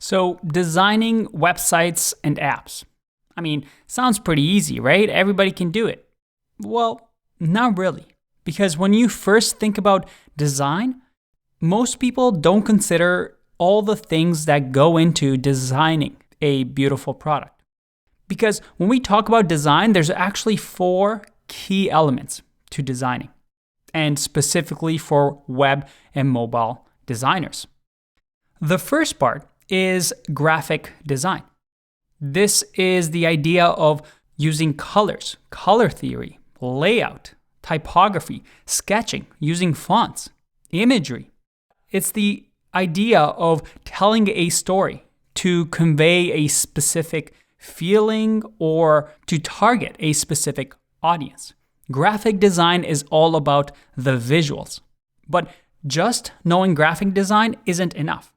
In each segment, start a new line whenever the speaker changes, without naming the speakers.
So, designing websites and apps. I mean, sounds pretty easy, right? Everybody can do it. Well, not really. Because when you first think about design, most people don't consider all the things that go into designing a beautiful product. Because when we talk about design, there's actually 4 key elements to designing, and specifically for web and mobile designers. The first part is graphic design. This is the idea of using colors, color theory, layout, typography, sketching, using fonts, imagery. It's the idea of telling a story to convey a specific feeling or to target a specific audience. Graphic design is all about the visuals, but just knowing graphic design isn't enough.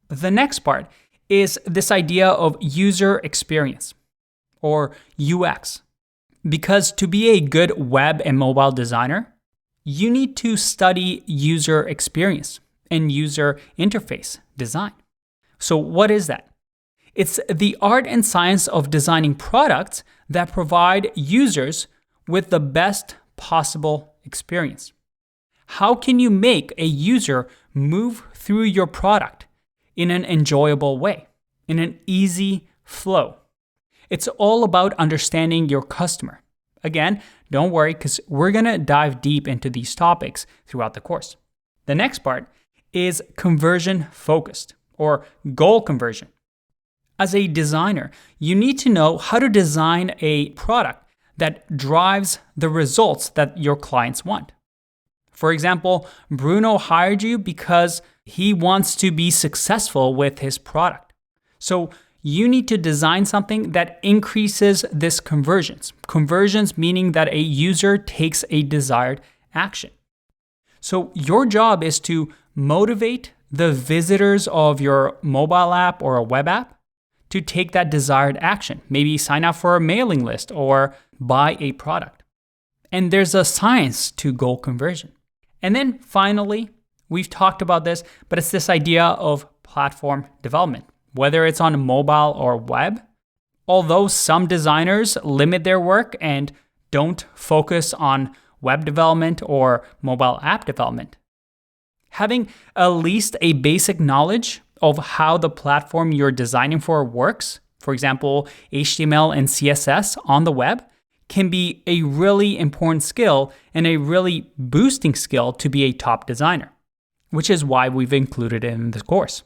The next part is this idea of user experience or UX. Because to be a good web and mobile designer, you need to study user experience and user interface design. So what is that? It's the art and science of designing products that provide users with the best possible experience. How can you make a user move through your product in an enjoyable way, in an easy flow? It's all about understanding your customer. Again, don't worry, because we're going to dive deep into these topics throughout the course. The next part is conversion focused or goal conversion. As a designer, you need to know how to design a product that drives the results that your clients want. For example, Bruno hired you because he wants to be successful with his product. So you need to design something that increases this conversions. Conversions meaning that a user takes a desired action. So your job is to motivate the visitors of your mobile app or a web app to take that desired action. Maybe sign up for a mailing list or buy a product. And there's a science to goal conversion. And then finally, we've talked about this, but it's this idea of platform development, whether it's on mobile or web. Although some designers limit their work and don't focus on web development or mobile app development, having at least a basic knowledge of how the platform you're designing for works, for example, HTML and CSS on the web, can be a really important skill and a really boosting skill to be a top designer, which is why we've included it in this course.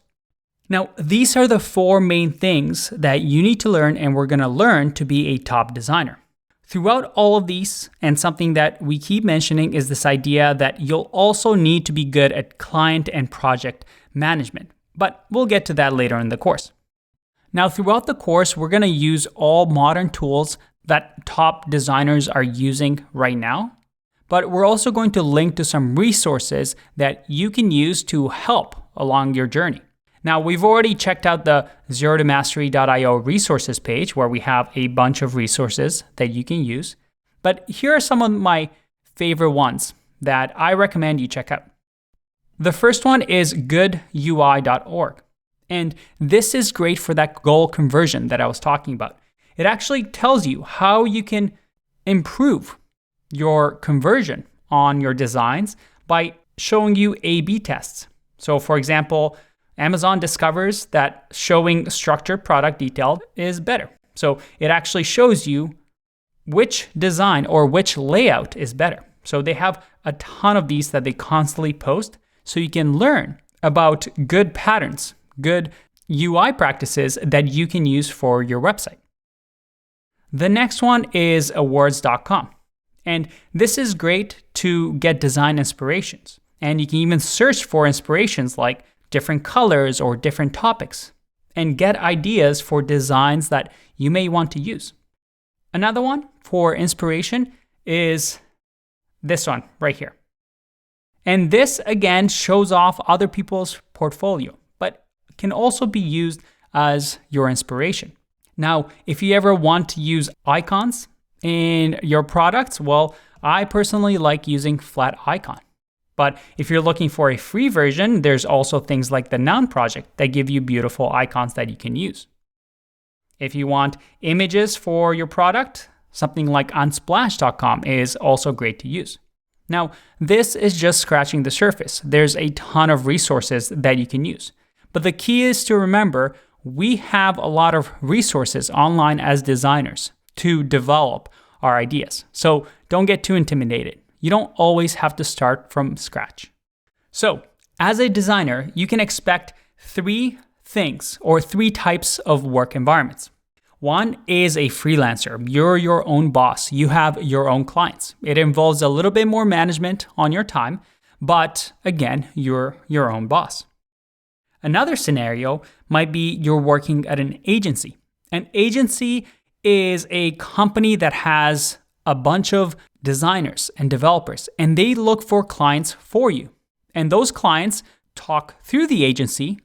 Now, these are the 4 main things that you need to learn and we're going to learn to be a top designer. Throughout all of these, and something that we keep mentioning is this idea that you'll also need to be good at client and project management, but we'll get to that later in the course. Now, throughout the course, we're going to use all modern tools that top designers are using right now, but we're also going to link to some resources that you can use to help along your journey. Now, we've already checked out the zerotomastery.io resources page where we have a bunch of resources that you can use, but here are some of my favorite ones that I recommend you check out. The first one is goodui.org, and this is great for that goal conversion that I was talking about. It actually tells you how you can improve your conversion on your designs by showing you A/B tests. So for example, Amazon discovers that showing structured product detail is better. So it actually shows you which design or which layout is better. So they have a ton of these that they constantly post, so you can learn about good patterns, good UI practices that you can use for your website. The next one is awards.com. And this is great to get design inspirations. And you can even search for inspirations like different colors or different topics and get ideas for designs that you may want to use. Another one for inspiration is this one right here. And this again shows off other people's portfolio, but can also be used as your inspiration. Now, if you ever want to use icons in your products, well, I personally like using Flat Icon. But if you're looking for a free version, there's also things like the Noun project that give you beautiful icons that you can use. If you want images for your product, something like Unsplash.com is also great to use. Now, this is just scratching the surface. There's a ton of resources that you can use. But the key is to remember, we have a lot of resources online as designers to develop our ideas. So don't get too intimidated. You don't always have to start from scratch. So, as a designer, you can expect three things or three types of work environments. One is a freelancer. You're your own boss. You have your own clients. It involves a little bit more management on your time, but again, you're your own boss. Another scenario might be you're working at an agency. An agency is a company that has a bunch of designers and developers, and they look for clients for you. And those clients talk through the agency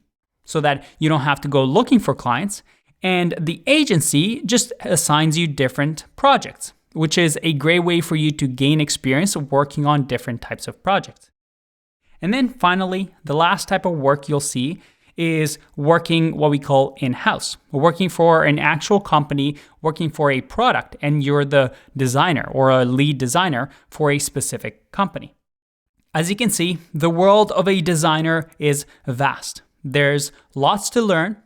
so that you don't have to go looking for clients. And the agency just assigns you different projects, which is a great way for you to gain experience working on different types of projects. And then finally, the last type of work you'll see is working what we call in-house, working for an actual company, working for a product, and you're the designer or a lead designer for a specific company. As you can see, the world of a designer is vast. There's lots to learn,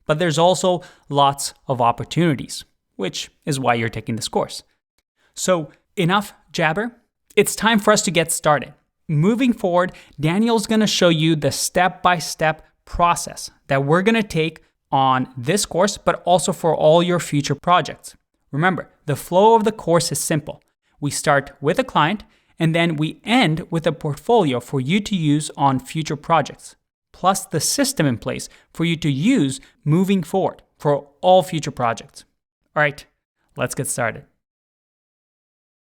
but there's also lots of opportunities, which is why you're taking this course. So enough jabber. It's time for us to get started. Moving forward, Daniel's going to show you the step-by-step process that we're going to take on this course, but also for all your future projects. Remember, the flow of the course is simple. We start with a client, and then we end with a portfolio for you to use on future projects, plus the system in place for you to use moving forward for all future projects. All right, let's get started.